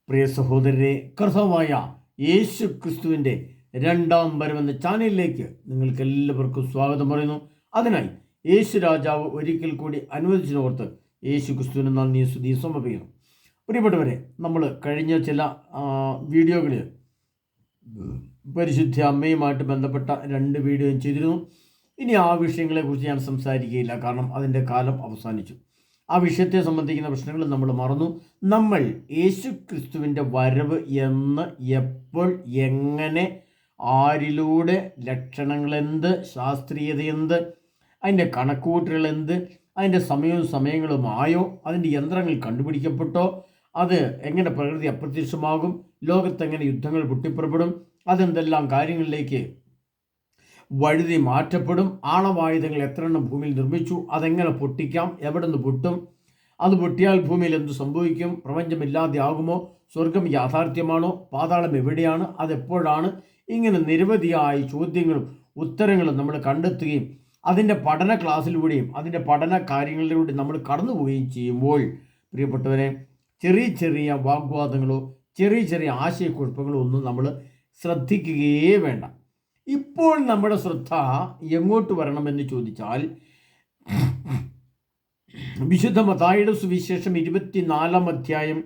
പ്രിയ സഹോദരരെ, കർത്താവായ യേശു ക്രിസ്തുവിൻ്റെ രണ്ടാം വരവെന്ന ചാനലിലേക്ക് നിങ്ങൾക്ക് എല്ലാവർക്കും സ്വാഗതം പറയുന്നു. അതിനായി യേശു രാജാവ് ഒരിക്കൽ കൂടി അനുവദിച്ചതോർത്ത് യേശു ക്രിസ്തുവിന് നന്ദി സ്തുതി സമർപ്പിക്കുന്നു. പ്രിയപ്പെട്ടവരെ, നമ്മൾ കഴിഞ്ഞ ചില വീഡിയോകളിൽ പരിശുദ്ധ അമ്മയുമായിട്ട് ബന്ധപ്പെട്ട 2 വീഡിയോയും ചെയ്തിരുന്നു. ഇനി ആ വിഷയങ്ങളെക്കുറിച്ച് ഞാൻ സംസാരിക്കുകയില്ല, കാരണം അതിൻ്റെ കാലം അവസാനിച്ചു. ആ വിഷയത്തെ സംബന്ധിക്കുന്ന പ്രശ്നങ്ങൾ നമ്മൾ മറന്നു. നമ്മൾ യേശു ക്രിസ്തുവിൻ്റെ വരവ് എന്ന്, എപ്പോൾ, എങ്ങനെ, ആരിലൂടെ, ലക്ഷണങ്ങളെന്ത്, ശാസ്ത്രീയത എന്ത്, അതിൻ്റെ കണക്കുകൂട്ടലുകൾ എന്ത്, അതിൻ്റെ സമയങ്ങളുമായോ, അതിൻ്റെ യന്ത്രങ്ങൾ കണ്ടുപിടിക്കപ്പെട്ടോ, അത് എങ്ങനെ പ്രകൃതി അപ്രത്യക്ഷമാകും, ലോകത്തെങ്ങനെ യുദ്ധങ്ങൾ പൊട്ടിപ്പുറപ്പെടും, അതെന്തെല്ലാം കാര്യങ്ങളിലേക്ക് വഴുതി മാറ്റപ്പെടും, ആണവായുധങ്ങൾ എത്ര എണ്ണം ഭൂമിയിൽ നിർമ്മിച്ചു, അതെങ്ങനെ പൊട്ടിക്കാം, എവിടെ നിന്ന് പൊട്ടും, അത് പൊട്ടിയാൽ ഭൂമിയിൽ എന്ത് സംഭവിക്കും, പ്രപഞ്ചമില്ലാതെ ആകുമോ, സ്വർഗം യാഥാർത്ഥ്യമാണോ, പാതാളം എവിടെയാണ്, അതെപ്പോഴാണ്, ഇങ്ങനെ നിരവധിയായ ചോദ്യങ്ങളും ഉത്തരങ്ങളും നമ്മൾ കണ്ടെത്തുകയും അതിൻ്റെ പഠന ക്ലാസ്സിലൂടെയും അതിൻ്റെ പഠന കാര്യങ്ങളിലൂടെ നമ്മൾ കടന്നു പോവുകയും ചെയ്യുമ്പോൾ, പ്രിയപ്പെട്ടവരെ, ചെറിയ ചെറിയ വാഗ്വാദങ്ങളോ ചെറിയ ചെറിയ ആശയക്കുഴപ്പങ്ങളോ ഒന്നും നമ്മൾ ശ്രദ്ധിക്കുകയേ വേണ്ട. ഇപ്പോൾ നമ്മുടെ ശ്രദ്ധ എങ്ങോട്ട് വരണമെന്ന് ചോദിച്ചാൽ, വിശുദ്ധ മത്തായിയുടെ സുവിശേഷം 24-ാം അധ്യായം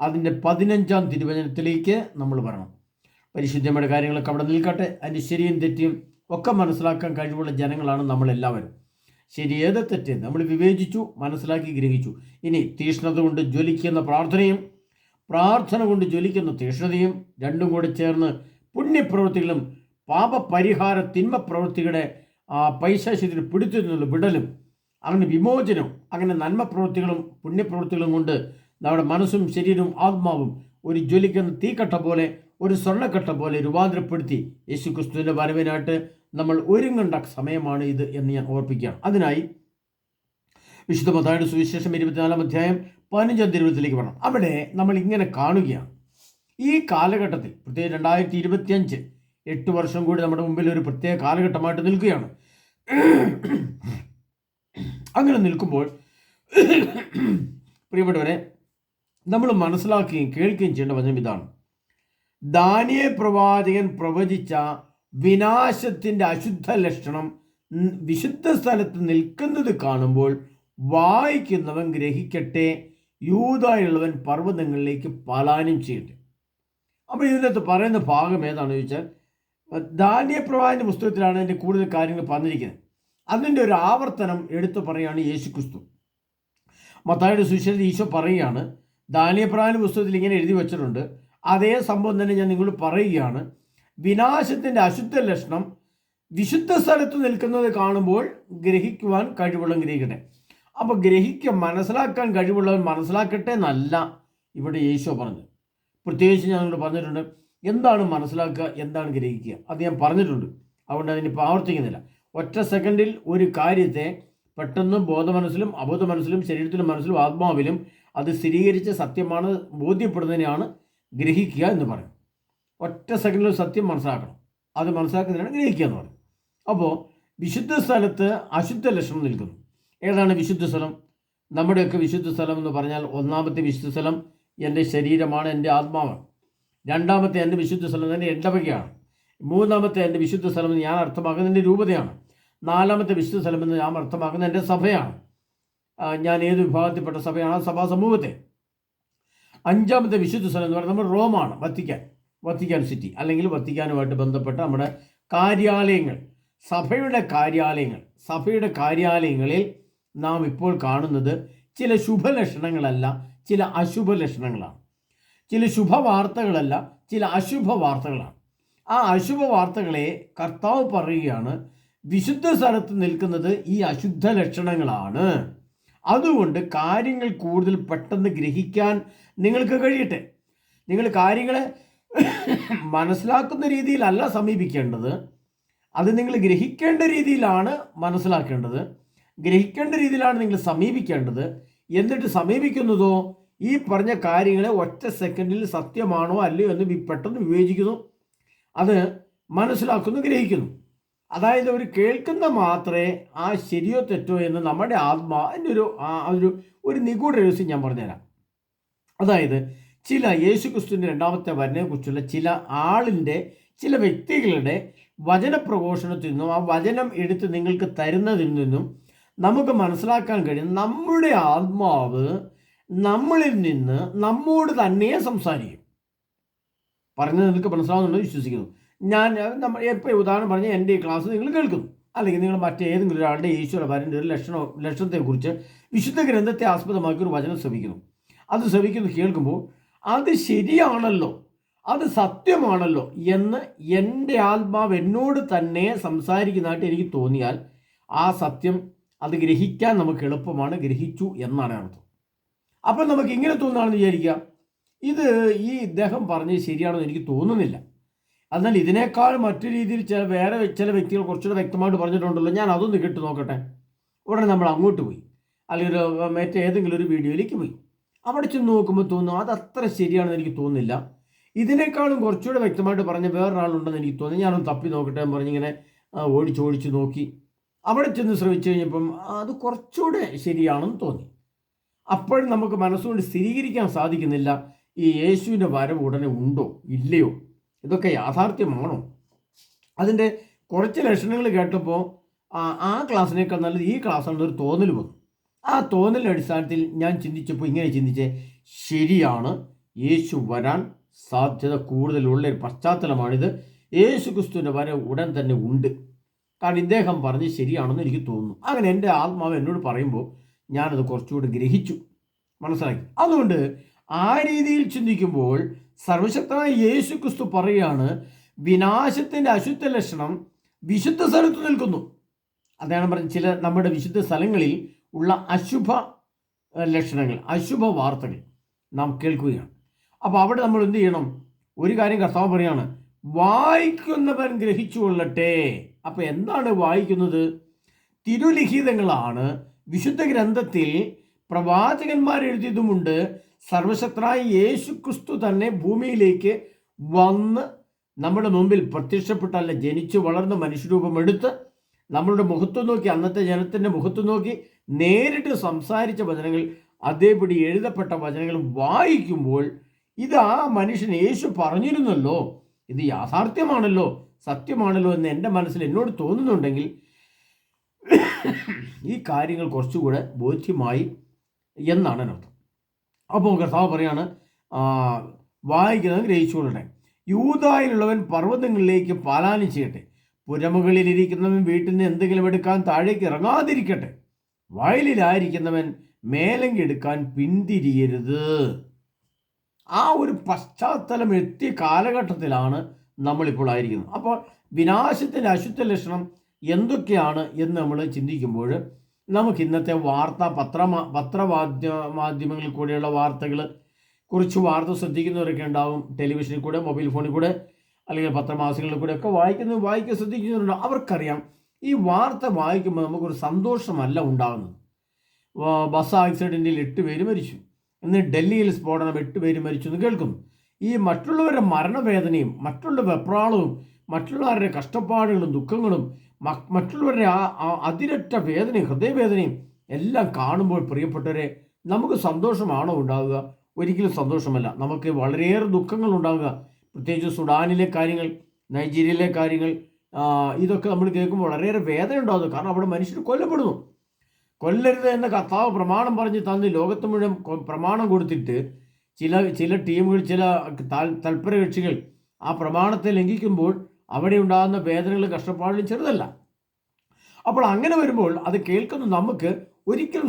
അതിൻ്റെ 15-ാം തിരുവചനത്തിലേക്ക് നമ്മൾ വരണം. പരിശുദ്ധമ്മയുടെ കാര്യങ്ങളൊക്കെ അവിടെ നിൽക്കട്ടെ. അതിൻ്റെ ശരിയും തെറ്റിയും ഒക്കെ മനസ്സിലാക്കാൻ കഴിവുള്ള ജനങ്ങളാണ് നമ്മളെല്ലാവരും. ശരി ഏത് തെറ്റ് നമ്മൾ വിവേചിച്ചു, മനസ്സിലാക്കി, ഗ്രഹിച്ചു. ഇനി തീഷ്ണത കൊണ്ട് ജ്വലിക്കുന്ന പ്രാർത്ഥനയും പ്രാർത്ഥന കൊണ്ട് ജ്വലിക്കുന്ന തീഷ്ണതയും രണ്ടും കൂടി ചേർന്ന് പുണ്യപ്രവൃത്തികളും പാപപരിഹാര തിന്മ പ്രവൃത്തികളുടെ പൈശാചികത്തിന് പിടിച്ചു നിന്നുള്ള വിടലും, അങ്ങനെ വിമോചനവും, അങ്ങനെ നന്മ പ്രവൃത്തികളും പുണ്യപ്രവൃത്തികളും കൊണ്ട് നമ്മുടെ മനസ്സും ശരീരവും ആത്മാവും ഒരു ജ്വലിക്കുന്ന തീക്കട്ട പോലെ, ഒരു സ്വർണ്ണക്കട്ട പോലെ രൂപാന്തരപ്പെടുത്തി യേശു ക്രിസ്തുവിൻ്റെ വരവിനായിട്ട് നമ്മൾ ഒരുങ്ങേണ്ട സമയമാണ് ഇത് എന്ന് ഞാൻ ഓർപ്പിക്കുകയാണ്. അതിനായി വിശുദ്ധ മത്തായിയുടെ സുവിശേഷം 24-ാം അധ്യായം 15-ാം തിരുവചനത്തിലേക്ക് വരണം. അവിടെ നമ്മൾ ഇങ്ങനെ കാണുകയാണ്, ഈ കാലഘട്ടത്തിൽ, പ്രത്യേകിച്ച് 2025 8 വർഷം കൂടി നമ്മുടെ മുമ്പിൽ ഒരു പ്രത്യേക കാലഘട്ടമായിട്ട് നിൽക്കുകയാണ്. അങ്ങനെ നിൽക്കുമ്പോൾ പ്രിയപ്പെട്ടവരെ, നമ്മൾ മനസ്സിലാക്കുകയും കേൾക്കുകയും ചെയ്യേണ്ട വചനം ഇതാണ്. ദാനിയേൽ പ്രവാചകൻ പ്രവചിച്ച വിനാശത്തിൻ്റെ അശുദ്ധ ലക്ഷണം വിശുദ്ധ സ്ഥലത്ത് നിൽക്കുന്നത് കാണുമ്പോൾ വായിക്കുന്നവൻ ഗ്രഹിക്കട്ടെ, യൂദായുള്ളവൻ പർവ്വതങ്ങളിലേക്ക് പലായനം ചെയ്യട്ടെ. അപ്പോൾ ഇതിനകത്ത് പറയുന്ന ഭാഗം ഏതാണെന്ന് ചോദിച്ചാൽ, ദാനിയേൽ പ്രവാചകന്റെ പുസ്തകത്തിലാണ് അതിൻ്റെ കൂടുതൽ കാര്യങ്ങൾ പറഞ്ഞിരിക്കുന്നത്. അതിൻ്റെ ഒരു ആവർത്തനം എടുത്തു പറയുകയാണ് യേശു ക്രിസ്തു. മത്തായിയുടെ സുവിശേഷത്തിൽ ഈശോ പറയുകയാണ്, ദാനിയേൽ പ്രവാചകന്റെ പുസ്തകത്തിൽ ഇങ്ങനെ എഴുതി വെച്ചിട്ടുണ്ട്, അതേ സംഭവം തന്നെ ഞാൻ നിങ്ങളോട് പറയുകയാണ്. വിനാശത്തിൻ്റെ അശുദ്ധ ലക്ഷണം വിശുദ്ധ സ്ഥലത്ത് നിൽക്കുന്നത് കാണുമ്പോൾ ഗ്രഹിക്കുവാൻ കഴിവുള്ളവൻ ഗ്രഹിക്കട്ടെ. അപ്പോൾ മനസ്സിലാക്കാൻ കഴിവുള്ളവൻ മനസ്സിലാക്കട്ടെ എന്നല്ല ഇവിടെ യേശോ പറഞ്ഞു. പ്രത്യേകിച്ച് ഞാൻ നിങ്ങളോട് പറഞ്ഞിട്ടുണ്ട്, എന്താണ് മനസ്സിലാക്കുക, എന്താണ് ഗ്രഹിക്കുക, അത് ഞാൻ പറഞ്ഞിട്ടുണ്ട്. അതുകൊണ്ട് അതിനിപ്പോൾ ആവർത്തിക്കുന്നില്ല. ഒറ്റ സെക്കൻഡിൽ ഒരു കാര്യത്തെ പെട്ടെന്ന് ബോധമനസ്സിലും അബോധമനസ്സിലും ശരീരത്തിലും മനസ്സിലും ആത്മാവിലും അത് സ്ഥിരീകരിച്ച് സത്യമാണ് ബോധ്യപ്പെടുന്നതിനെയാണ് ഗ്രഹിക്കുക എന്ന് പറയും. ഒറ്റ സെക്കൻഡിൽ സത്യം മനസ്സിലാക്കണം, അത് മനസ്സിലാക്കുന്നതിനാണ് ഗ്രഹിക്കുക എന്ന് പറയും. അപ്പോൾ വിശുദ്ധ സ്ഥലത്ത് അശുദ്ധ ലക്ഷണം നിൽക്കുന്നു. ഏതാണ് വിശുദ്ധ സ്ഥലം? നമ്മുടെയൊക്കെ വിശുദ്ധ സ്ഥലം എന്ന് പറഞ്ഞാൽ, ഒന്നാമത്തെ വിശുദ്ധ സ്ഥലം എൻ്റെ ശരീരമാണ്, എൻ്റെ ആത്മാവാണ്. രണ്ടാമത്തെ എൻ്റെ വിശുദ്ധ സ്ഥലം എൻ്റെ ഇടവകയാണ്. മൂന്നാമത്തെ എൻ്റെ വിശുദ്ധ സ്ഥലം എന്ന് ഞാൻ അർത്ഥമാക്കുന്നത് എൻ്റെ രൂപതയാണ്. നാലാമത്തെ വിശുദ്ധ സ്ഥലം എന്ന് ഞാൻ അർത്ഥമാക്കുന്നത് എൻ്റെ സഭയാണ്. ഞാൻ ഏത് വിഭാഗത്തിൽപ്പെട്ട സഭയാണ്? ആ സഭാ സമൂഹത്തെ. അഞ്ചാമത്തെ വിശുദ്ധ സ്ഥലം എന്ന് പറയുന്നത് നമ്മൾ റോമാണ്, വത്തിക്കാൻ സിറ്റി, അല്ലെങ്കിൽ വത്തിക്കാനുമായിട്ട് ബന്ധപ്പെട്ട നമ്മുടെ കാര്യാലയങ്ങൾ, സഭയുടെ കാര്യാലയങ്ങളിൽ നാം ഇപ്പോൾ കാണുന്നത് ചില ശുഭലക്ഷണങ്ങളല്ല, ചില അശുഭ ലക്ഷണങ്ങളാണ്. ചില ശുഭവാർത്തകളല്ല, ചില അശുഭ വാർത്തകളാണ്. ആ അശുഭ വാർത്തകളെ കർത്താവ് പറയുകയാണ്, വിശുദ്ധ സ്ഥലത്ത് നിൽക്കുന്നത് ഈ അശുദ്ധ ലക്ഷണങ്ങളാണ്. അതുകൊണ്ട് കാര്യങ്ങൾ കൂടുതൽ പെട്ടെന്ന് ഗ്രഹിക്കാൻ നിങ്ങൾക്ക് കഴിയട്ടെ. നിങ്ങൾ കാര്യങ്ങളെ മനസ്സിലാക്കുന്ന രീതിയിലല്ല സമീപിക്കേണ്ടത്, അത് നിങ്ങൾ ഗ്രഹിക്കേണ്ട രീതിയിലാണ് മനസ്സിലാക്കേണ്ടത്, ഗ്രഹിക്കേണ്ട രീതിയിലാണ് നിങ്ങൾ സമീപിക്കേണ്ടത്. എന്നിട്ട് സമീപിക്കുന്നതോ ഈ പറഞ്ഞ കാര്യങ്ങളെ ഒറ്റ സെക്കൻഡിൽ സത്യമാണോ അല്ലയോ എന്ന് പെട്ടെന്ന് വിവേചിക്കുന്നു, അത് മനസ്സിലാക്കുന്നു, ഗ്രഹിക്കുന്നു. അതായത് ഒരു കേൾക്കുന്ന മാത്രമേ ആ ശരിയോ തെറ്റോ എന്ന് നമ്മുടെ അതിൻ്റെ ഒരു നിഗൂഢ രഹസ്യം ഞാൻ പറഞ്ഞുതരാം. അതായത് ചില യേശുക്രിസ്തുവിൻ്റെ രണ്ടാമത്തെ വരനെക്കുറിച്ചുള്ള ചില വ്യക്തികളുടെ വചനപ്രഘോഷണത്തിൽ നിന്നും ആ വചനം എടുത്ത് നിങ്ങൾക്ക് തരുന്നതിൽ നിന്നും നമുക്ക് മനസ്സിലാക്കാൻ കഴിയും നമ്മുടെ ആത്മാവ് നമ്മളിൽ നിന്ന് നമ്മോട് തന്നെ സംസാരിക്കും. പറഞ്ഞത് നിങ്ങൾക്ക് മനസ്സിലാവുന്നുണ്ടെന്ന് വിശ്വസിക്കുന്നു. നമ്മൾ എപ്പോൾ ഉദാഹരണം പറഞ്ഞാൽ എൻ്റെ ഈ ക്ലാസ് നിങ്ങൾ കേൾക്കുന്നു, അല്ലെങ്കിൽ നിങ്ങൾ മറ്റേതെങ്കിലും ഒരാളുടെ യേശുവിൻ്റെ വരൻ്റെ ഒരു ലക്ഷണത്തെക്കുറിച്ച് വിശുദ്ധ ഗ്രന്ഥത്തെ ആസ്പദമാക്കി ഒരു വചനം ശ്രമിക്കുന്നു. അത് ശ്രമിക്കുന്നു കേൾക്കുമ്പോൾ അത് ശരിയാണല്ലോ, അത് സത്യമാണല്ലോ എന്ന് എൻ്റെ ആത്മാവ് എന്നോട് തന്നെ സംസാരിക്കുന്നതായിട്ട് എനിക്ക് തോന്നിയാൽ ആ സത്യം അത് ഗ്രഹിക്കാൻ നമുക്ക് എളുപ്പമാണ്. ഗ്രഹിച്ചു എന്നാണ് അർത്ഥം. അപ്പം നമുക്ക് ഇങ്ങനെ തോന്നുകയാണെന്ന് വിചാരിക്കുക, ഈ ഇദ്ദേഹം പറഞ്ഞത് ശരിയാണെന്ന് എനിക്ക് തോന്നുന്നില്ല, എന്നാൽ ഇതിനേക്കാൾ മറ്റു രീതിയിൽ ചില വ്യക്തികൾ കുറച്ചുകൂടെ വ്യക്തമായിട്ട് പറഞ്ഞിട്ടുണ്ടല്ലോ, ഞാൻ അതൊന്ന് കേട്ട് നോക്കട്ടെ. ഉടനെ നമ്മൾ അങ്ങോട്ട് പോയി, അല്ലെങ്കിൽ മറ്റേതെങ്കിലും ഒരു വീഡിയോയിലേക്ക് പോയി. അവിടെ ചെന്ന് നോക്കുമ്പോൾ തോന്നുന്നു അത് അത്ര ശരിയാണെന്ന് എനിക്ക് തോന്നുന്നില്ല, ഇതിനേക്കാളും കുറച്ചുകൂടെ വ്യക്തമായിട്ട് പറഞ്ഞ വേറൊരാളുണ്ടെന്ന് എനിക്ക് തോന്നി, ഞാനൊന്ന് തപ്പി നോക്കട്ടെ എന്ന് പറഞ്ഞിങ്ങനെ ഓടിച്ചോടിച്ച് നോക്കി. അവിടെ ചെന്ന് ശ്രമിച്ചു കഴിഞ്ഞപ്പം അത് കുറച്ചുകൂടെ ശരിയാണെന്ന് തോന്നി. അപ്പോഴും നമുക്ക് മനസ്സുകൊണ്ട് സ്ഥിരീകരിക്കാൻ സാധിക്കുന്നില്ല ഈ യേശുവിൻ്റെ വരവ് ഉടനെ ഉണ്ടോ ഇല്ലയോ, ഇതൊക്കെ യാഥാർത്ഥ്യമാണോ. അതിൻ്റെ കുറച്ച് ലക്ഷണങ്ങൾ കേട്ടപ്പോൾ ആ ക്ലാസ്സിനേക്കാൾ നല്ലത് ഈ ക്ലാസ്സാണെന്നൊരു തോന്നൽ വന്നു. ആ തോന്നലിൻ്റെ അടിസ്ഥാനത്തിൽ ഞാൻ ചിന്തിച്ചപ്പോൾ ഇങ്ങനെ ചിന്തിച്ചേ, ശരിയാണ്, യേശു വരാൻ സാധ്യത കൂടുതലുള്ള ഒരു പശ്ചാത്തലമാണിത്. യേശു ക്രിസ്തുവിൻ്റെ വരവ് ഉടൻ തന്നെ ഉണ്ട്, കാരണം ഇദ്ദേഹം പറഞ്ഞ് ശരിയാണെന്ന് എനിക്ക് തോന്നുന്നു. അങ്ങനെ എൻ്റെ ആത്മാവ് എന്നോട് പറയുമ്പോൾ ഞാനത് കുറച്ചുകൂടി ഗ്രഹിച്ചു, മനസ്സിലാക്കി. അതുകൊണ്ട് ആ രീതിയിൽ ചിന്തിക്കുമ്പോൾ സർവശക്തനായ യേശു ക്രിസ്തു പറയുകയാണ്, വിനാശത്തിൻ്റെ അശുദ്ധ ലക്ഷണം വിശുദ്ധ സ്ഥലത്ത് നിൽക്കുന്നു. അദ്ദേഹം പറഞ്ഞ നമ്മുടെ വിശുദ്ധ സ്ഥലങ്ങളിൽ ഉള്ള അശുഭ ലക്ഷണങ്ങൾ, അശുഭ വാർത്തകൾ നാം കേൾക്കുകയാണ്. അപ്പോൾ അവിടെ നമ്മൾ എന്ത് ചെയ്യണം? ഒരു കാര്യം കർത്താവ് പറയാണ്, വായിക്കുന്നവൻ ഗ്രഹിച്ചു കൊള്ളട്ടെ. അപ്പോൾ എന്താണ് വായിക്കുന്നത്? തിരുലിഖിതങ്ങളാണ്. വിശുദ്ധ ഗ്രന്ഥത്തിൽ പ്രവാചകന്മാർ എഴുതിയതുമുണ്ട്. സർവശക്തനായ യേശു ക്രിസ്തു തന്നെ ഭൂമിയിലേക്ക് വന്ന് നമ്മുടെ മുമ്പിൽ പ്രത്യക്ഷപ്പെട്ടല്ല, ജനിച്ചു വളർന്ന മനുഷ്യരൂപമെടുത്ത് നമ്മളുടെ മുഖത്ത് നോക്കി, അന്നത്തെ ജനത്തിൻ്റെ മുഖത്ത് നോക്കി നേരിട്ട് സംസാരിച്ച വചനങ്ങൾ, അതേപടി എഴുതപ്പെട്ട വചനങ്ങൾ വായിക്കുമ്പോൾ ഇത് ആ മനുഷ്യൻ യേശു പറഞ്ഞിരുന്നല്ലോ, ഇത് യാഥാർത്ഥ്യമാണല്ലോ, സത്യമാണല്ലോ എന്ന് എൻ്റെ മനസ്സിൽ എന്നോട് തോന്നുന്നുണ്ടെങ്കിൽ ഈ കാര്യങ്ങൾ കുറച്ചുകൂടെ ബോധ്യമായി എന്നാണ് അർത്ഥം. അപ്പോൾ കർത്താവ് പറയാണ്, വായിക്കുന്നത് ഗ്രഹിച്ചുകൊള്ളട്ടെ. യൂദായിലുള്ളവൻ പർവ്വതങ്ങളിലേക്ക് പലായനം ചെയ്യട്ടെ. പുരമുകളിലിരിക്കുന്നവൻ വീട്ടിൽ നിന്ന് എന്തെങ്കിലും എടുക്കാൻ താഴേക്ക് ഇറങ്ങാതിരിക്കട്ടെ. വയലിലായിരിക്കുന്നവൻ മേലങ്കി എടുക്കാൻ പിന്തിരിയരുത്. ആ ഒരു പശ്ചാത്തലം എത്തിയ കാലഘട്ടത്തിലാണ് നമ്മളിപ്പോൾ ആയിരിക്കുന്നത്. അപ്പോൾ വിനാശത്തിൻ്റെ അശുദ്ധ ലക്ഷണം എന്തൊക്കെയാണ് എന്ന് നമ്മൾ ചിന്തിക്കുമ്പോൾ നമുക്ക് ഇന്നത്തെ പത്രമാധ്യമങ്ങളിൽ കൂടെയുള്ള വാർത്തകൾ, കുറച്ച് വാർത്ത ശ്രദ്ധിക്കുന്നവരൊക്കെ ഉണ്ടാവും. ടെലിവിഷനിൽ കൂടെ, മൊബൈൽ ഫോണിൽ കൂടെ, അല്ലെങ്കിൽ പത്രമാസികളിൽ കൂടെ ഒക്കെ വായിക്കാൻ ശ്രദ്ധിക്കുന്നവരുണ്ട്. അവർക്കറിയാം ഈ വാർത്ത വായിക്കുമ്പോൾ നമുക്കൊരു സന്തോഷമല്ല ഉണ്ടാകുന്നത്. ബസ് ആക്സിഡൻറ്റിൽ 8 പേര് മരിച്ചു, ഇന്ന് ഡൽഹിയിൽ സ്ഫോടനം 8 പേര് മരിച്ചു എന്ന് കേൾക്കുന്നു. ഈ മറ്റുള്ളവരുടെ മരണവേദനയും മറ്റുള്ള വെപ്രാളവും മറ്റുള്ളവരുടെ കഷ്ടപ്പാടുകളും ദുഃഖങ്ങളും മറ്റുള്ളവരുടെ ആ അതിരറ്റ വേദനയും ഹൃദയവേദനയും എല്ലാം കാണുമ്പോൾ പ്രിയപ്പെട്ടവരെ, നമുക്ക് സന്തോഷമാണോ ഉണ്ടാവുക? ഒരിക്കലും സന്തോഷമല്ല. നമുക്ക് വളരെയേറെ ദുഃഖങ്ങൾ ഉണ്ടാവുക. പ്രത്യേകിച്ച് സുഡാനിലെ കാര്യങ്ങൾ, നൈജീരിയയിലെ കാര്യങ്ങൾ, ഇതൊക്കെ നമ്മൾ കേൾക്കുമ്പോൾ വളരെയേറെ വേദന ഉണ്ടാകുന്നു. കാരണം അവിടെ മനുഷ്യർ കൊല്ലപ്പെടുന്നു. കൊല്ലരുത് എന്ന കർത്താവ് പ്രമാണം പറഞ്ഞ് തന്ന് ലോകത്ത് മുഴുവൻ പ്രമാണം കൊടുത്തിട്ട് ചില ടീമുകൾ, ചില തൽപര കക്ഷികൾ ആ പ്രമാണത്തെ ലംഘിക്കുമ്പോൾ അവിടെ ഉണ്ടാകുന്ന വേദനകളും കഷ്ടപ്പാടുകളും ചെറുതല്ല. അപ്പോൾ അങ്ങനെ വരുമ്പോൾ അത് കേൾക്കുന്ന നമുക്ക് ഒരിക്കലും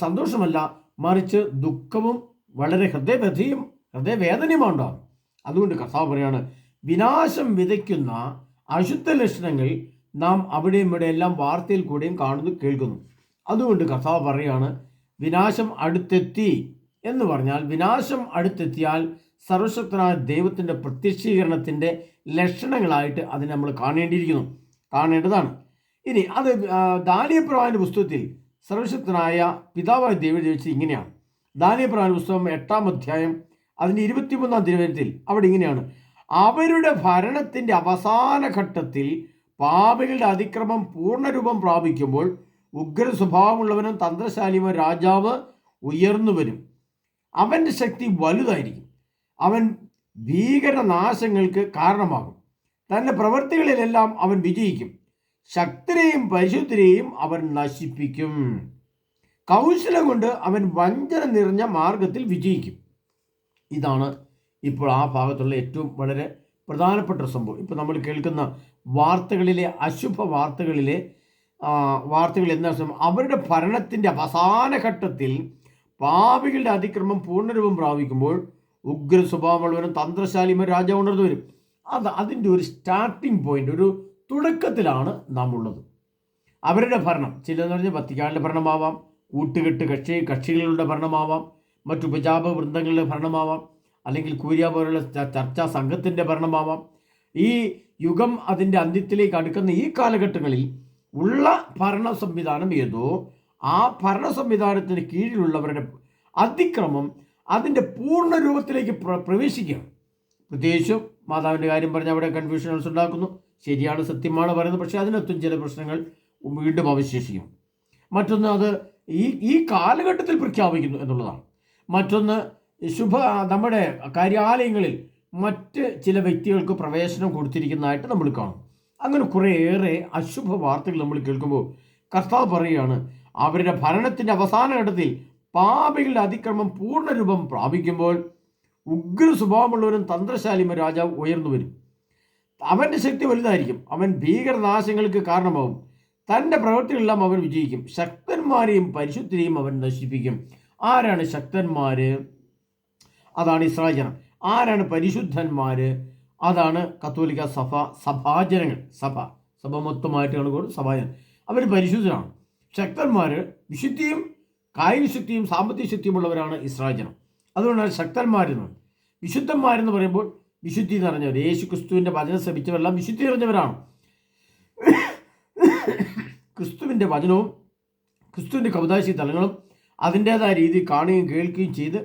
സന്തോഷമല്ല, മറിച്ച് ദുഃഖവും വളരെ ഹൃദയവേദനയുമാണ് ഉണ്ടാകും. അതുകൊണ്ട് കർത്താവ് പറയാണ്, വിനാശം വിതയ്ക്കുന്ന അശുദ്ധ ലക്ഷണങ്ങൾ നാം അവിടെയും ഇവിടെ എല്ലാം വാർത്തയിൽ കൂടെയും കാണുന്നു, കേൾക്കുന്നു. അതുകൊണ്ട് കർത്താവ് പറയാണ്, വിനാശം അടുത്തെത്തി എന്ന് പറഞ്ഞാൽ, വിനാശം അടുത്തെത്തിയാൽ സർവശക്തനായ ദൈവത്തിൻ്റെ പ്രത്യക്ഷീകരണത്തിൻ്റെ ലക്ഷണങ്ങളായിട്ട് അതിനെ നമ്മൾ കാണേണ്ടതാണ്. ഇനി അത് ദാനിയേൽ പ്രവാചകന്റെ പുസ്തകത്തിൽ സർവശക്തനായ പിതാവായ ദൈവം ചോദിച്ചത് ഇങ്ങനെയാണ്. ദാനിയേൽ പ്രവാചകന്റെ പുസ്തകം 8-ാം അധ്യായം അതിൻ്റെ 23-ാം തിരുവചനത്തിൽ അവിടെ ഇങ്ങനെയാണ്: അവരുടെ ഭരണത്തിൻ്റെ അവസാന ഘട്ടത്തിൽ പാപികളുടെ അതിക്രമം പൂർണ്ണരൂപം പ്രാപിക്കുമ്പോൾ ഉഗ്ര സ്വഭാവമുള്ളവനും തന്ത്രശാലിയുമായ രാജാവ് ഉയർന്നു വരും. അവൻ്റെ ശക്തി വലുതായിരിക്കും. അവൻ ഭീകരനാശങ്ങൾക്ക് കാരണമാകും. തൻ്റെ പ്രവൃത്തികളിലെല്ലാം അവൻ വിജയിക്കും. ശക്തരെയും പരിശുദ്ധരെയും അവൻ നശിപ്പിക്കും. കൗശലം കൊണ്ട് അവൻ വഞ്ചന നിറഞ്ഞ മാർഗത്തിൽ വിജയിക്കും. ഇതാണ് ഇപ്പോൾ ആ ഭാഗത്തുള്ള ഏറ്റവും വളരെ പ്രധാനപ്പെട്ട സംഭവം. ഇപ്പോൾ നമ്മൾ കേൾക്കുന്ന വാർത്തകളിലെ അശുഭ വാർത്തകൾ എന്താ അവരുടെ ഭരണത്തിൻ്റെ അവസാന ഘട്ടത്തിൽ പാപികളുടെ അതിക്രമം പൂർണ്ണരൂപം പ്രാപിക്കുമ്പോൾ ഉഗ്ര സ്വഭാവമുള്ളവരും തന്ത്രശാലിമാർ രാജാവ് ഉണർന്നു വരും. അതിൻ്റെ ഒരു സ്റ്റാർട്ടിംഗ് പോയിന്റ്, ഒരു തുടക്കത്തിലാണ് നാം ഉള്ളത്. അവരുടെ ഭരണം ചിലതെന്ന് പറഞ്ഞാൽ വത്തിക്കാനിലെ ഭരണമാവാം, കൂട്ടുകെട്ട് കക്ഷികളുടെ ഭരണമാവാം, മറ്റു ഉപജാപക വൃന്ദങ്ങളുടെ ഭരണമാവാം, അല്ലെങ്കിൽ കൂരിയ പോലുള്ള ചർച്ചാ സംഘത്തിൻ്റെ ഭരണമാവാം. ഈ യുഗം അതിൻ്റെ അന്ത്യത്തിലേക്ക് അടുക്കുന്ന ഈ കാലഘട്ടങ്ങളിൽ ഉള്ള ഭരണ സംവിധാനം ഏതോ ആ ഭരണ സംവിധാനത്തിന് കീഴിലുള്ളവരുടെ അതിക്രമം അതിൻ്റെ പൂർണ്ണ രൂപത്തിലേക്ക് പ്രവേശിക്കുകയാണ്. പ്രത്യേകിച്ചും മാതാവിൻ്റെ കാര്യം പറഞ്ഞ് അവിടെ കൺഫ്യൂഷൻസ് ഉണ്ടാക്കുന്നു. ശരിയാണ്, സത്യമാണ് പറയുന്നത്, പക്ഷേ അതിനകത്തും ചില പ്രശ്നങ്ങൾ വീണ്ടും അവശേഷിക്കും. മറ്റൊന്ന് അത് ഈ കാലഘട്ടത്തിൽ പ്രഖ്യാപിക്കുന്നു എന്നുള്ളതാണ്. മറ്റൊന്ന് നമ്മുടെ കാര്യാലയങ്ങളിൽ മറ്റ് ചില വ്യക്തികൾക്ക് പ്രവേശനം കൊടുത്തിരിക്കുന്നതായിട്ട് നമ്മൾ കാണും. അങ്ങനെ കുറേയേറെ അശുഭ വാർത്തകൾ നമ്മൾ കേൾക്കുമ്പോൾ കർത്താവ് പറയുകയാണ്, അവരുടെ ഭരണത്തിൻ്റെ അവസാന ഘട്ടത്തിൽ പാപികളുടെ അതിക്രമം പൂർണ്ണരൂപം പ്രാപിക്കുമ്പോൾ ഉഗ്ര സ്വഭാവമുള്ളവരും തന്ത്രശാലിമാർ രാജാവ് ഉയർന്നു വരും. അവൻ്റെ ശക്തി വലുതായിരിക്കും. അവൻ ഭീകരനാശങ്ങൾക്ക് കാരണമാവും. തൻ്റെ പ്രവൃത്തികളെല്ലാം അവൻ വിജയിക്കും. ശക്തന്മാരെയും പരിശുദ്ധരെയും അവൻ നശിപ്പിക്കും. ആരാണ് ശക്തന്മാർ? അതാണ് ഇസ്രായേൽ ജനം. ആരാണ് പരിശുദ്ധന്മാർ? അതാണ് കത്തോലിക്ക സഭാജനങ്ങൾ. സഭ മൊത്തമായിട്ട് കണക്കോട് സഭാജനം. അവർ പരിശുദ്ധരാണ്. ശക്തന്മാർ വിശുദ്ധിയും കായിക ശക്തിയും സാമ്പത്തിക ശക്തിയും ഉള്ളവരാണ് ഇസ്രായേൽ ജനം. അതുകൊണ്ടാണ് ശക്തന്മാരെന്ന്. വിശുദ്ധന്മാരെന്ന് പറയുമ്പോൾ വിശുദ്ധി നിറഞ്ഞവർ, യേശു ക്രിസ്തുവിൻ്റെ വചനം ശ്രമിച്ചവരെല്ലാം വിശുദ്ധി നിറഞ്ഞവരാണ്. ക്രിസ്തുവിൻ്റെ വചനവും ക്രിസ്തുവിൻ്റെ കൗദാശി തലങ്ങളും അതിൻ്റേതായ രീതിയിൽ കാണുകയും കേൾക്കുകയും ചെയ്ത്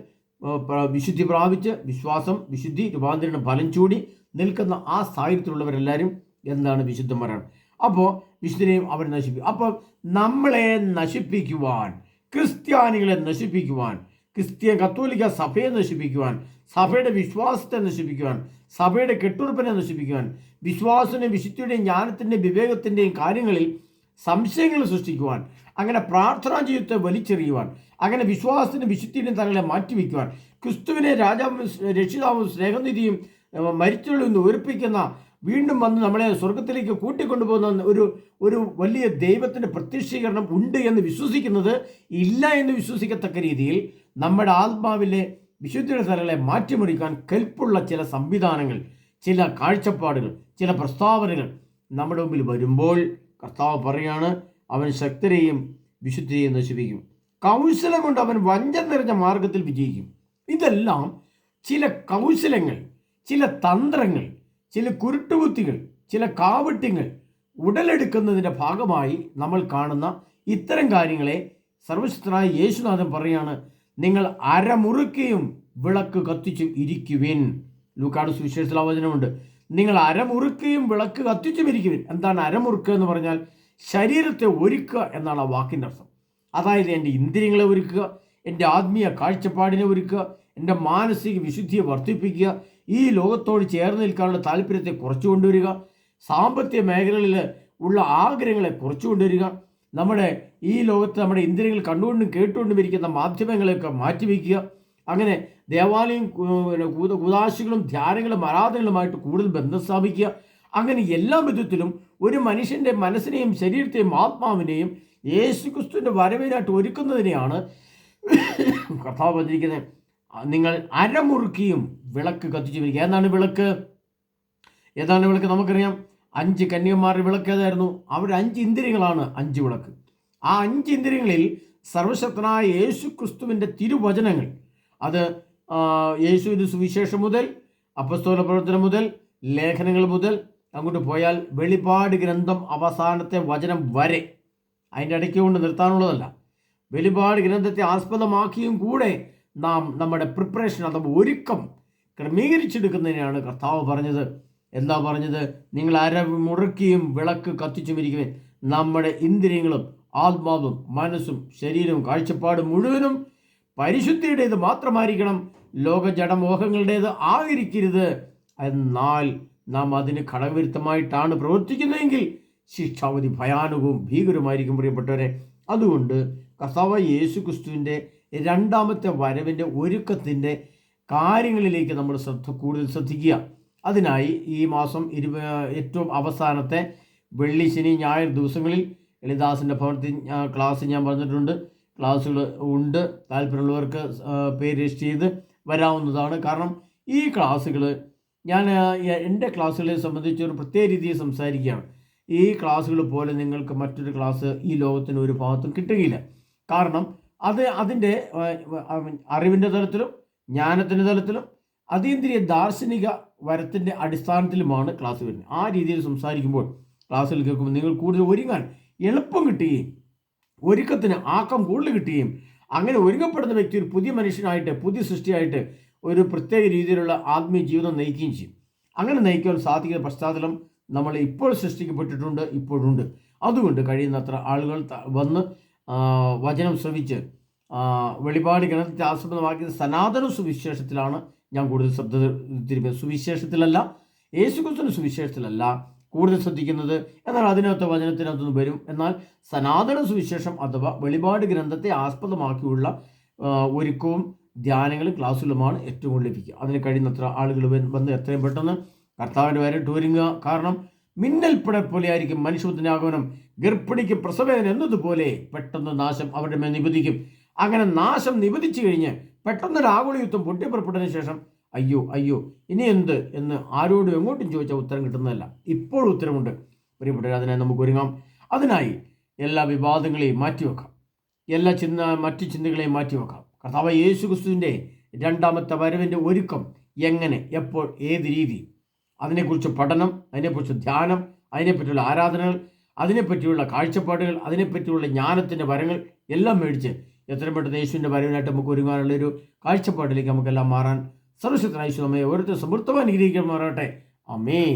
വിശുദ്ധി പ്രാപിച്ച് വിശ്വാസം, വിശുദ്ധി, രൂപാന്തരണം ഫലം ചൂടി നിൽക്കുന്ന ആ സാഹചര്യത്തിലുള്ളവരെല്ലാവരും എന്താണ്? വിശുദ്ധന്മാരാണ്. അപ്പോൾ വിശുദ്ധനെയും അവർ നശിപ്പിക്കും. അപ്പോൾ നമ്മളെ നശിപ്പിക്കുവാൻ, ക്രിസ്ത്യാനികളെ നശിപ്പിക്കുവാൻ, കത്തോലിക്ക സഭയെ നശിപ്പിക്കുവാൻ, സഭയുടെ വിശ്വാസത്തെ നശിപ്പിക്കുവാൻ, സഭയുടെ കെട്ടുറപ്പിനെ നശിപ്പിക്കുവാൻ, വിശ്വാസത്തിൻ്റെയും വിശുദ്ധിയുടെയും ജ്ഞാനത്തിൻ്റെയും വിവേകത്തിൻ്റെയും കാര്യങ്ങളിൽ സംശയങ്ങൾ സൃഷ്ടിക്കുവാൻ, അങ്ങനെ പ്രാർത്ഥനാ ജീവിതത്തെ വലിച്ചെറിയുവാൻ, അങ്ങനെ വിശ്വാസത്തിൻ്റെ വിശുദ്ധിയുടെയും തലങ്ങളെ മാറ്റിവെക്കുവാൻ, ക്രിസ്തുവിനെ രാജാവും രക്ഷിതാവും സ്നേഹനിധിയും മരിച്ചവരിൽ നിന്ന് ഉയർപ്പിക്കുന്ന, വീണ്ടും വന്ന് നമ്മളെ സ്വർഗത്തിലേക്ക് കൂട്ടിക്കൊണ്ടുപോകുന്ന ഒരു വലിയ ദൈവത്തിൻ്റെ പ്രത്യക്ഷീകരണം ഉണ്ട് എന്ന് വിശ്വസിക്കുന്നത് ഇല്ല എന്ന് വിശ്വസിക്കത്തക്ക രീതിയിൽ നമ്മുടെ ആത്മാവിലെ വിശുദ്ധിയുടെ തലങ്ങളെ മാറ്റിമറിക്കാൻ കെൽപ്പുള്ള ചില സംവിധാനങ്ങൾ, ചില കാഴ്ചപ്പാടുകൾ, ചില പ്രസ്താവനകൾ നമ്മുടെ മുമ്പിൽ വരുമ്പോൾ കർത്താവ് പറയാണ്, അവൻ ശക്തരെയും വിശുദ്ധരെയും നശിപ്പിക്കും. കൗശലം കൊണ്ട് അവൻ വഞ്ചന നിറഞ്ഞ മാർഗത്തിൽ വിജയിക്കും. ഇതെല്ലാം ചില കൗശലങ്ങൾ, ചില തന്ത്രങ്ങൾ, ചില കുരുട്ടുകുത്തികൾ, ചില കാവട്യങ്ങൾ ഉടലെടുക്കുന്നതിൻ്റെ ഭാഗമായി നമ്മൾ കാണുന്ന ഇത്തരം കാര്യങ്ങളെ സർവശക്തനായ യേശുനാഥൻ പറയാണ്, നിങ്ങൾ അരമുറുക്കുകയും വിളക്ക് കത്തിച്ചും ഇരിക്കുവിൻ. ലൂക്കാട് സുവിശേഷത്തിൽ ആ വചനമുണ്ട്, നിങ്ങൾ അരമുറുക്കുകയും വിളക്ക് കത്തിച്ചും ഇരിക്കുവിൻ. എന്താണ് അരമുറുക്കുക എന്ന് പറഞ്ഞാൽ? ശരീരത്തെ ഒരുക്കുക എന്നാണ് ആ വാക്കിൻ്റെ അർത്ഥം. അതായത് എൻ്റെ ഇന്ദ്രിയങ്ങളെ ഒരുക്കുക, എൻ്റെ ആത്മീയ കാഴ്ചപ്പാടിനെ ഒരുക്കുക, എൻ്റെ മാനസിക വിശുദ്ധിയെ വർദ്ധിപ്പിക്കുക, ഈ ലോകത്തോട് ചേർന്ന് നിൽക്കാനുള്ള താല്പര്യത്തെ കുറച്ചു കൊണ്ടുവരിക, സാമ്പത്തിക മേഖലകളിൽ ഉള്ള ആഗ്രഹങ്ങളെ കുറച്ചു കൊണ്ടുവരിക, നമ്മുടെ ഈ ലോകത്ത് നമ്മുടെ ഇന്ദ്രിയങ്ങൾ കണ്ടുകൊണ്ടും കേട്ടുകൊണ്ടും ഇരിക്കുന്ന മാധ്യമങ്ങളെയൊക്കെ മാറ്റിവെക്കുക, അങ്ങനെ ദേവാലയം കൂദാശികളും ധ്യാനങ്ങളും ആരാധനകളുമായിട്ട് കൂടുതൽ ബന്ധം സ്ഥാപിക്കുക. അങ്ങനെ എല്ലാ വിധത്തിലും ഒരു മനുഷ്യൻ്റെ മനസ്സിനെയും ശരീരത്തെയും ആത്മാവിനെയും യേശുക്രിസ്തുവിൻ്റെ വരവിനായിട്ട് ഒരുക്കുന്നതിനെയാണ് കർത്താവ് പറഞ്ഞിരിക്കുന്നത്. നിങ്ങൾ അരമുറുക്കിയും വിളക്ക് കത്തിച്ചു വരിക. ഏതാണ് വിളക്ക്? നമുക്കറിയാം. 5 കന്യകമാരുടെ വിളക്ക് ഏതായിരുന്നു? അവരുടെ 5 ഇന്ദ്രിയങ്ങളാണ് 5 വിളക്ക്. ആ 5 ഇന്ദ്രിയങ്ങളിൽ സർവശക്തനായ യേശു ക്രിസ്തുവിൻ്റെ തിരുവചനങ്ങൾ, അത് യേശുവിൻ്റെ സുവിശേഷം മുതൽ, അപ്പസ്തോല പ്രവർത്തനം മുതൽ, ലേഖനങ്ങൾ മുതൽ അങ്ങോട്ട് പോയാൽ വെളിപാട് ഗ്രന്ഥം അവസാനത്തെ വചനം വരെ, അതിൻ്റെ ഇടയ്ക്ക് കൊണ്ട് നിർത്താനുള്ളതല്ല. വെളിപാട് ഗ്രന്ഥത്തെ ആസ്പദമാക്കിയും കൂടെ നാം നമ്മുടെ പ്രിപ്പറേഷൻ അഥവാ ഒരുക്കം ക്രമീകരിച്ചെടുക്കുന്നതിനാണ് കർത്താവ് പറഞ്ഞത്. എന്താ പറഞ്ഞത്? നിങ്ങൾ അരമുറുക്കിയും വിളക്ക് കത്തിച്ചും ഇരിക്കുവിൻ. നമ്മുടെ ഇന്ദ്രിയങ്ങളും ആത്മാവും മനസ്സും ശരീരവും കാഴ്ചപ്പാടും മുഴുവനും പരിശുദ്ധിയുടേത് മാത്രമായിരിക്കണം, ലോക ജഡമോഹങ്ങളുടേത് ആയിരിക്കരുത്. എന്നാൽ നാം അതിന് ഘടകവിരുദ്ധമായിട്ടാണ് പ്രവർത്തിക്കുന്നതെങ്കിൽ ശിക്ഷാവധി ഭയാനകവും ഭീകരമായിരിക്കും പ്രിയപ്പെട്ടവരെ. അതുകൊണ്ട് കർത്താവ് യേശു ക്രിസ്തുവിൻ്റെ രണ്ടാമത്തെ വരവിൻ്റെ ഒരുക്കത്തിൻ്റെ കാര്യങ്ങളിലേക്ക് നമ്മൾ കൂടുതൽ ശ്രദ്ധിക്കുക. അതിനായി ഈ മാസം ഏറ്റവും അവസാനത്തെ വെള്ളി, ശനി, ഞായർ ദിവസങ്ങളിൽ എളിദാസിൻ്റെ ഭവനത്തിൽ ക്ലാസ് ഞാൻ പറഞ്ഞിട്ടുണ്ട്. ക്ലാസ്സുകൾ ഉണ്ട്. താല്പര്യമുള്ളവർക്ക് പേര് രജിസ്റ്റർ ചെയ്ത് വരാവുന്നതാണ്. കാരണം ഈ ക്ലാസ്സുകൾ ഞാൻ എൻ്റെ ക്ലാസ്സുകളെ സംബന്ധിച്ച് ഒരു പ്രത്യേക രീതിയിൽ സംസാരിക്കുകയാണ്. ഈ ക്ലാസ്സുകൾ പോലെ നിങ്ങൾക്ക് മറ്റൊരു ക്ലാസ് ഈ ലോകത്തിന് ഒരു ഭാഗത്തും കിട്ടുകയില്ല. കാരണം അതിൻ്റെ അറിവിൻ്റെ തലത്തിലും ജ്ഞാനത്തിൻ്റെ തലത്തിലും അതീന്ദ്രിയ ദാർശനിക വരത്തിൻ്റെ അടിസ്ഥാനത്തിലുമാണ് ക്ലാസ് വരുന്നത്. ആ രീതിയിൽ സംസാരിക്കുമ്പോൾ, ക്ലാസ്സുകൾ കേൾക്കുമ്പോൾ നിങ്ങൾ കൂടുതൽ ഒരുങ്ങാൻ എളുപ്പം കിട്ടുകയും ഒരുക്കത്തിന് ആക്കം കൂടുതൽ കിട്ടുകയും അങ്ങനെ ഒരുങ്ങപ്പെടുന്ന വ്യക്തി ഒരു പുതിയ മനുഷ്യനായിട്ട്, പുതിയ സൃഷ്ടിയായിട്ട് ഒരു പ്രത്യേക രീതിയിലുള്ള ആത്മീയ ജീവിതം നയിക്കുകയും ചെയ്യും. അങ്ങനെ നയിക്കാൻ സാധിക്കുന്ന പശ്ചാത്തലം നമ്മൾ ഇപ്പോൾ സൃഷ്ടിക്കപ്പെട്ടിട്ടുണ്ട്, ഇപ്പോഴുണ്ട്. അതുകൊണ്ട് കഴിയുന്നത്ര ആളുകൾ വന്ന് വചനം ശ്രവിച്ച് വെളിപാട് ഗ്രന്ഥത്തെ ആസ്പദമാക്കിയത് സനാതന സുവിശേഷത്തിലാണ് ഞാൻ കൂടുതൽ ശ്രദ്ധ തിരിക്കുന്നത്. സുവിശേഷത്തിലല്ല, യേശുക്രിസ്തുവിൻ്റെ സുവിശേഷത്തിലല്ല കൂടുതൽ ശ്രദ്ധിക്കുന്നത്. എന്നാൽ അതിനകത്ത് വചനത്തിനകത്തുനിന്ന് വരും. എന്നാൽ സനാതന സുവിശേഷം അഥവാ വെളിപാട് ഗ്രന്ഥത്തെ ആസ്പദമാക്കിയുള്ള ഒരുക്കവും ധ്യാനങ്ങളും ക്ലാസ്സുകളുമാണ് ഏറ്റവും കൂടുതൽ ലഭിക്കുക. അതിന് കഴിയുന്നത്ര ആളുകൾ വന്ന് എത്രയും പെട്ടെന്ന് കർത്താവിൻ്റെ വരട്ട് ഒരുങ്ങുക. കാരണം മിന്നൽപ്പട പോലെ ആയിരിക്കും മനുഷ്യത്തിൻ്റെ ആഗമനം. ഗർഭിണിക്ക് പ്രസവേദന എന്നതുപോലെ പെട്ടെന്ന് നാശം അവരുടെ മേൽ നിബന്ധിക്കും. അങ്ങനെ നാശം നിബന്ധിച്ചു കഴിഞ്ഞ് പെട്ടെന്നൊരു ആഗോള യുദ്ധം പൊട്ടിപ്പുറപ്പെട്ടതിന് ശേഷം അയ്യോ അയ്യോ ഇനി എന്ത് എന്ന് ആരോടും എങ്ങോട്ടും ചോദിച്ചാൽ ഉത്തരം കിട്ടുന്നതല്ല. ഇപ്പോൾ ഉത്തരമുണ്ട് പ്രിയപ്പെട്ടവരെ. അതിനായി നമുക്ക് ഒരുങ്ങാം. അതിനായി എല്ലാ വിവാദങ്ങളെയും മാറ്റിവെക്കാം, എല്ലാ മറ്റു ചിന്തകളെയും മാറ്റിവെക്കാം. കർത്താവ് യേശു ക്രിസ്തുവിൻ്റെ രണ്ടാമത്തെ വരവിൻ്റെ ഒരുക്കം എങ്ങനെ, എപ്പോൾ, ഏത് രീതി, അതിനെക്കുറിച്ച് പഠനം, അതിനെക്കുറിച്ച് ധ്യാനം, അതിനെപ്പറ്റിയുള്ള ആരാധനകൾ, അതിനെപ്പറ്റിയുള്ള കാഴ്ചപ്പാടുകൾ, അതിനെപ്പറ്റിയുള്ള ജ്ഞാനത്തിൻ്റെ വരങ്ങൾ എല്ലാം മേടിച്ച് എത്രയും പെട്ടെന്ന് യേശുവിൻ്റെ വരവിനായിട്ട് നമുക്ക് ഒരുങ്ങാനുള്ളൊരു കാഴ്ചപ്പാടിലേക്ക് നമുക്കെല്ലാം മാറാൻ സർവശക്തനായ യേശു നമ്മെ ഓരോരുത്തർ സമൃദ്ധമായി അനുഗ്രഹിക്കാൻ മാറട്ടെ. ആമേൻ.